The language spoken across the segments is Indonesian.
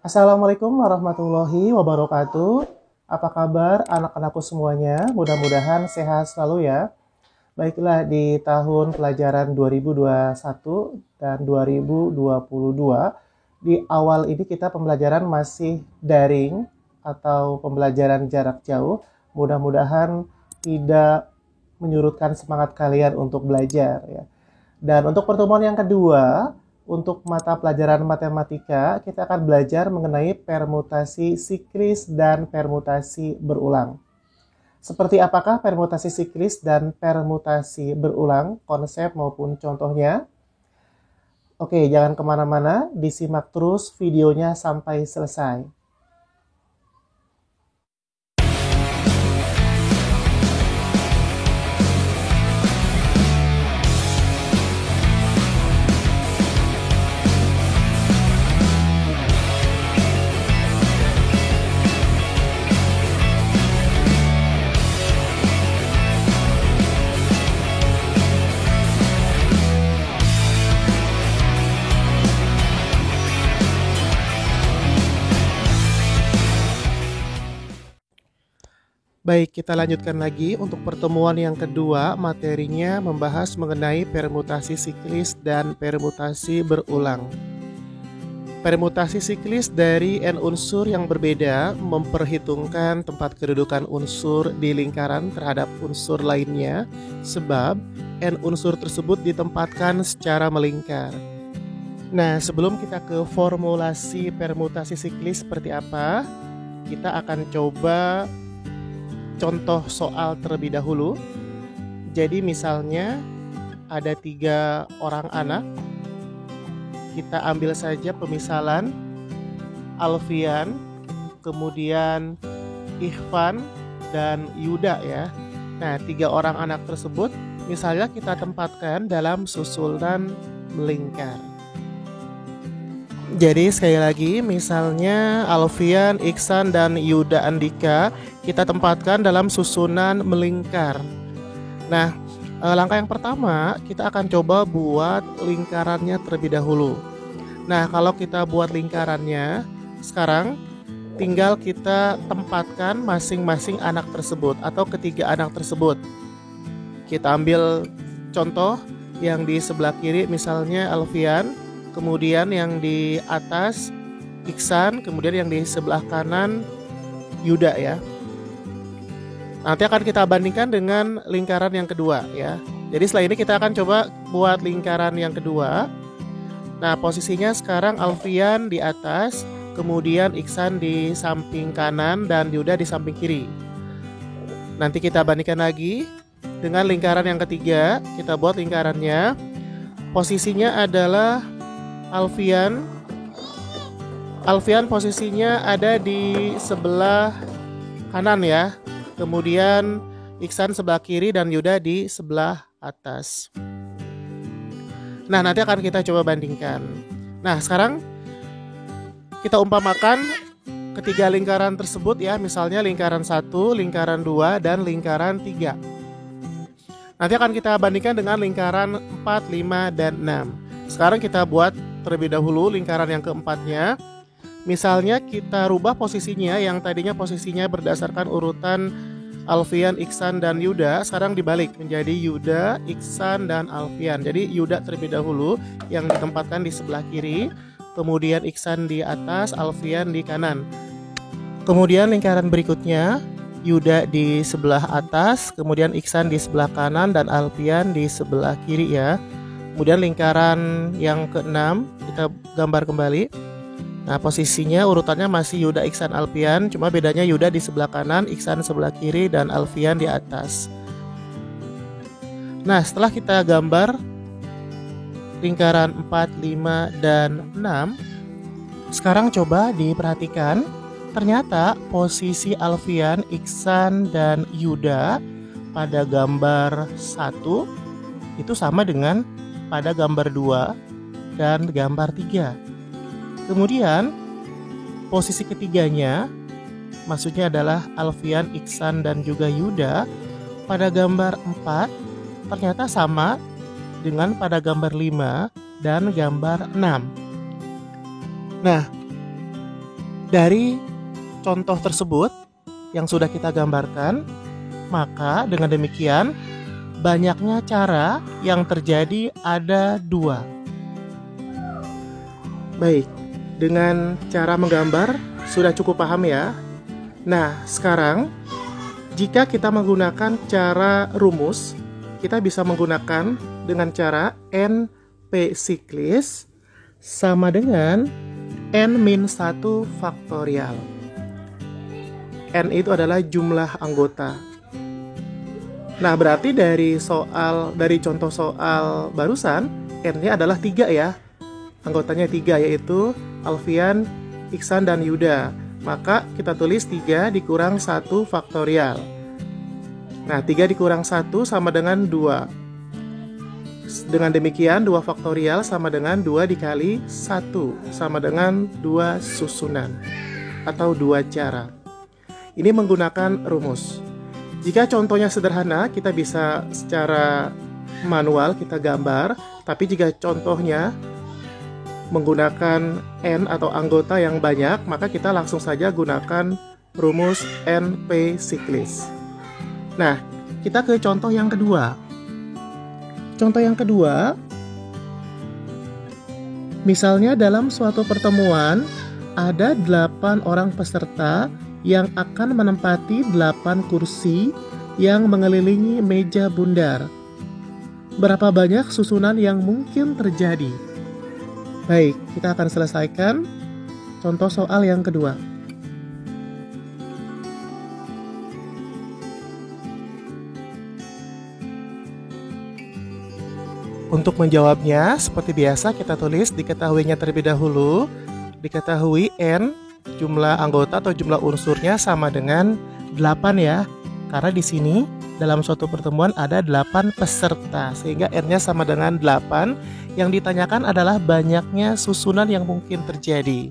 Assalamualaikum warahmatullahi wabarakatuh. Apa kabar anak-anakku semuanya? Mudah-mudahan sehat selalu ya. Baiklah, di tahun pelajaran 2021 dan 2022, di awal ini kita pembelajaran masih daring atau pembelajaran jarak jauh. Mudah-mudahan tidak menyurutkan semangat kalian untuk belajar ya. Dan untuk pertemuan yang kedua, untuk mata pelajaran matematika, kita akan belajar mengenai permutasi siklis dan permutasi berulang. Seperti apakah permutasi siklis dan permutasi berulang, konsep maupun contohnya? Oke, jangan kemana-mana, disimak terus videonya sampai selesai. Baik, kita lanjutkan lagi. Untuk pertemuan yang kedua, materinya membahas mengenai permutasi siklis dan permutasi berulang. Permutasi siklis dari n unsur yang berbeda memperhitungkan tempat kedudukan unsur di lingkaran terhadap unsur lainnya, sebab n unsur tersebut ditempatkan secara melingkar. Nah, sebelum kita ke formulasi permutasi siklis seperti apa, kita akan coba contoh soal terlebih dahulu. Jadi misalnya ada 3 orang anak. Kita ambil saja pemisalan Alfian, kemudian Ikhwan, dan Yuda ya. Nah, 3 orang anak tersebut misalnya kita tempatkan dalam susunan melingkar. Jadi sekali lagi, misalnya Alfian, Iksan, dan Yuda Andika kita tempatkan dalam susunan melingkar. Nah, langkah yang pertama kita akan coba buat lingkarannya terlebih dahulu. Nah, kalau kita buat lingkarannya, sekarang tinggal kita tempatkan masing-masing anak tersebut atau ketiga anak tersebut. Kita ambil contoh yang di sebelah kiri misalnya Alfian, kemudian yang di atas Iksan, kemudian yang di sebelah kanan Yuda ya. Nanti akan kita bandingkan dengan lingkaran yang kedua ya. Jadi setelah ini kita akan coba buat lingkaran yang kedua. Nah, posisinya sekarang Alfian di atas, kemudian Iksan di samping kanan dan Yuda di samping kiri. Nanti kita bandingkan lagi dengan lingkaran yang ketiga. Kita buat lingkarannya. Posisinya adalah Alfian posisinya ada di sebelah kanan ya. Kemudian Iksan sebelah kiri dan Yuda di sebelah atas. Nah, nanti akan kita coba bandingkan. Nah, sekarang kita umpamakan ketiga lingkaran tersebut ya. Misalnya lingkaran 1, lingkaran 2, dan lingkaran 3. Nanti akan kita bandingkan dengan lingkaran 4, 5, dan 6. Sekarang kita buat terlebih dahulu lingkaran yang keempatnya. Misalnya kita rubah posisinya, yang tadinya posisinya berdasarkan urutan Alfian, Iksan, dan Yuda, sekarang dibalik menjadi Yuda, Iksan, dan Alfian. Jadi Yuda terlebih dahulu yang ditempatkan di sebelah kiri, kemudian Iksan di atas, Alfian di kanan. Kemudian lingkaran berikutnya Yuda di sebelah atas, kemudian Iksan di sebelah kanan, dan Alfian di sebelah kiri ya. Kemudian lingkaran yang keenam kita gambar kembali. Nah, posisinya urutannya masih Yuda, Iksan, Alfian, cuma bedanya Yuda di sebelah kanan, Iksan sebelah kiri, dan Alfian di atas. Nah, setelah kita gambar lingkaran 4, 5, dan 6, sekarang coba diperhatikan. Ternyata posisi Alfian, Iksan, dan Yuda pada gambar 1 itu sama dengan pada gambar 2 dan gambar 3. Kemudian posisi ketiganya, maksudnya adalah Alfian, Iksan, dan juga Yuda pada gambar 4 ternyata sama dengan pada gambar 5 dan gambar 6. Nah, Dari contoh tersebut yang sudah kita gambarkan, maka dengan demikian banyaknya cara yang terjadi ada 2. Baik, dengan cara menggambar sudah cukup paham ya. Nah, sekarang jika kita menggunakan cara rumus, kita bisa menggunakan dengan cara NP siklis sama dengan N-1 faktorial. N itu adalah jumlah anggota. Nah, berarti dari contoh soal barusan, N-nya adalah 3 ya. Anggotanya 3, yaitu Alfian, Iksan, dan Yuda. Maka kita tulis 3 dikurang 1 faktorial. Nah, 3 dikurang 1 sama dengan 2. Dengan demikian 2 faktorial sama dengan 2 dikali 1 sama dengan 2 susunan atau 2 cara. Ini menggunakan rumus. Jika contohnya sederhana, kita bisa secara manual kita gambar. Tapi jika contohnya menggunakan N atau anggota yang banyak, maka kita langsung saja gunakan rumus NP siklis. Nah, kita ke contoh yang kedua. Contoh yang kedua, misalnya dalam suatu pertemuan ada 8 orang peserta yang akan menempati 8 kursi yang mengelilingi meja bundar. Berapa banyak susunan yang mungkin terjadi? Baik, kita akan selesaikan contoh soal yang kedua. Untuk menjawabnya, seperti biasa kita tulis diketahuinya terlebih dahulu. Diketahui N, jumlah anggota atau jumlah unsurnya sama dengan 8 ya. Karena di sini dalam suatu pertemuan ada 8 peserta, sehingga N-nya sama dengan 8. Yang ditanyakan adalah banyaknya susunan yang mungkin terjadi.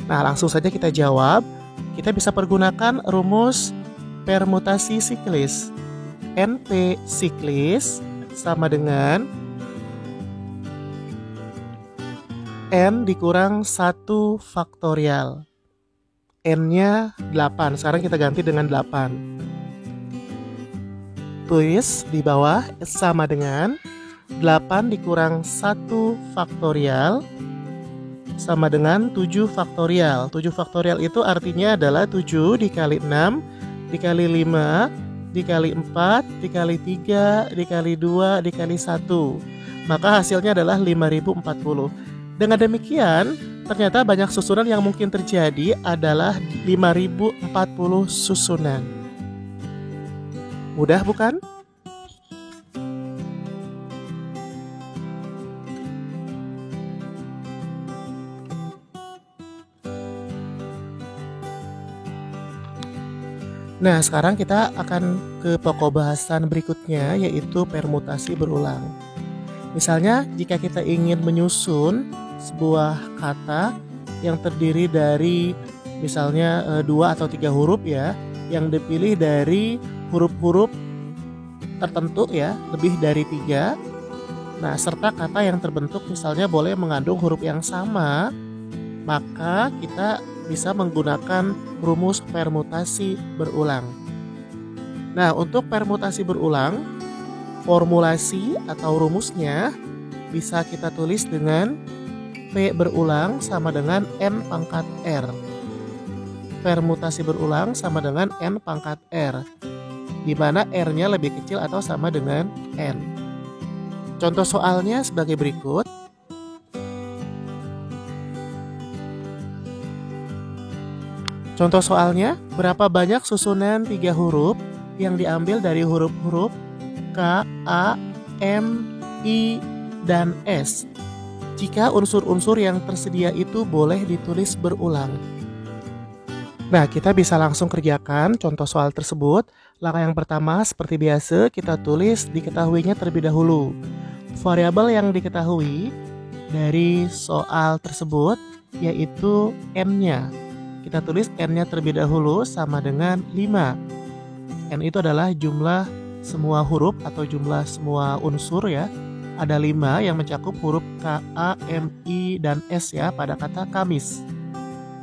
Nah, langsung saja kita jawab. Kita bisa pergunakan rumus permutasi siklis. NP siklis sama dengan N dikurang 1 faktorial. N-nya 8. Sekarang kita ganti dengan 8. Tulis di bawah sama dengan 8 dikurang 1 faktorial sama dengan 7 faktorial. 7 faktorial itu artinya adalah 7 dikali 6 dikali 5 dikali 4 dikali 3 dikali 2 dikali 1. Maka hasilnya adalah 5040. Dengan demikian, ternyata banyak susunan yang mungkin terjadi adalah 5040 susunan. Mudah bukan? Nah, sekarang kita akan ke pokok bahasan berikutnya, yaitu permutasi berulang. Misalnya, jika kita ingin menyusun sebuah kata yang terdiri dari misalnya 2 atau 3 huruf ya, yang dipilih dari huruf-huruf tertentu ya, lebih dari 3. Nah, serta kata yang terbentuk misalnya boleh mengandung huruf yang sama, maka kita bisa menggunakan rumus permutasi berulang. Nah, untuk permutasi berulang, formulasi atau rumusnya bisa kita tulis dengan P berulang sama dengan N pangkat R. Permutasi berulang sama dengan N pangkat R, di mana R-nya lebih kecil atau sama dengan N. Contoh soalnya sebagai berikut. Contoh soalnya, berapa banyak susunan 3 huruf yang diambil dari huruf-huruf K, A, M, I, dan S jika unsur-unsur yang tersedia itu boleh ditulis berulang. Nah, kita bisa langsung kerjakan contoh soal tersebut. Langkah yang pertama, seperti biasa, kita tulis diketahuinya terlebih dahulu. Variabel yang diketahui dari soal tersebut yaitu N-nya. Kita tulis N-nya terlebih dahulu sama dengan 5. N itu adalah jumlah semua huruf atau jumlah semua unsur ya. Ada 5 yang mencakup huruf K, A, M, I, dan S ya pada kata Kamis.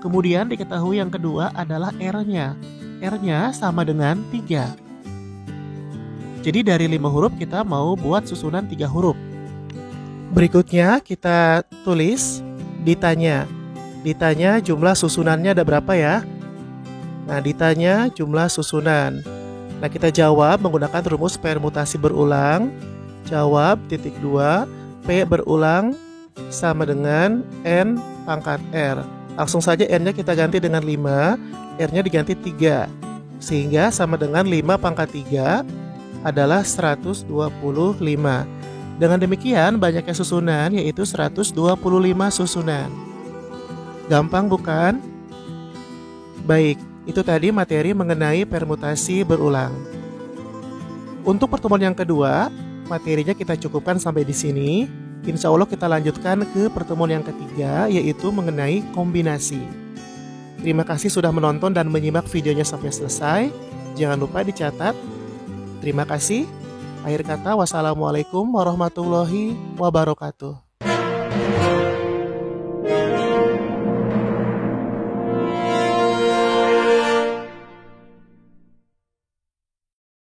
Kemudian diketahui yang kedua adalah R-nya. R-nya sama dengan 3. Jadi dari 5 huruf kita mau buat susunan 3 huruf. Berikutnya kita tulis ditanya. Ditanya jumlah susunannya ada berapa ya? Nah, ditanya jumlah susunan. Nah, kita jawab menggunakan rumus permutasi berulang. Jawab titik 2, P berulang sama dengan N pangkat R. Langsung saja N-nya kita ganti dengan 5, R-nya diganti 3. Sehingga sama dengan 5 pangkat 3 adalah 125. Dengan demikian banyaknya susunan yaitu 125 susunan. Gampang bukan? Baik, itu tadi materi mengenai permutasi berulang. Untuk pertemuan yang kedua, materinya kita cukupkan sampai di sini. Insya Allah kita lanjutkan ke pertemuan yang ketiga, yaitu mengenai kombinasi. Terima kasih sudah menonton dan menyimak videonya sampai selesai. Jangan lupa dicatat. Terima kasih. Akhir kata, wassalamualaikum warahmatullahi wabarakatuh.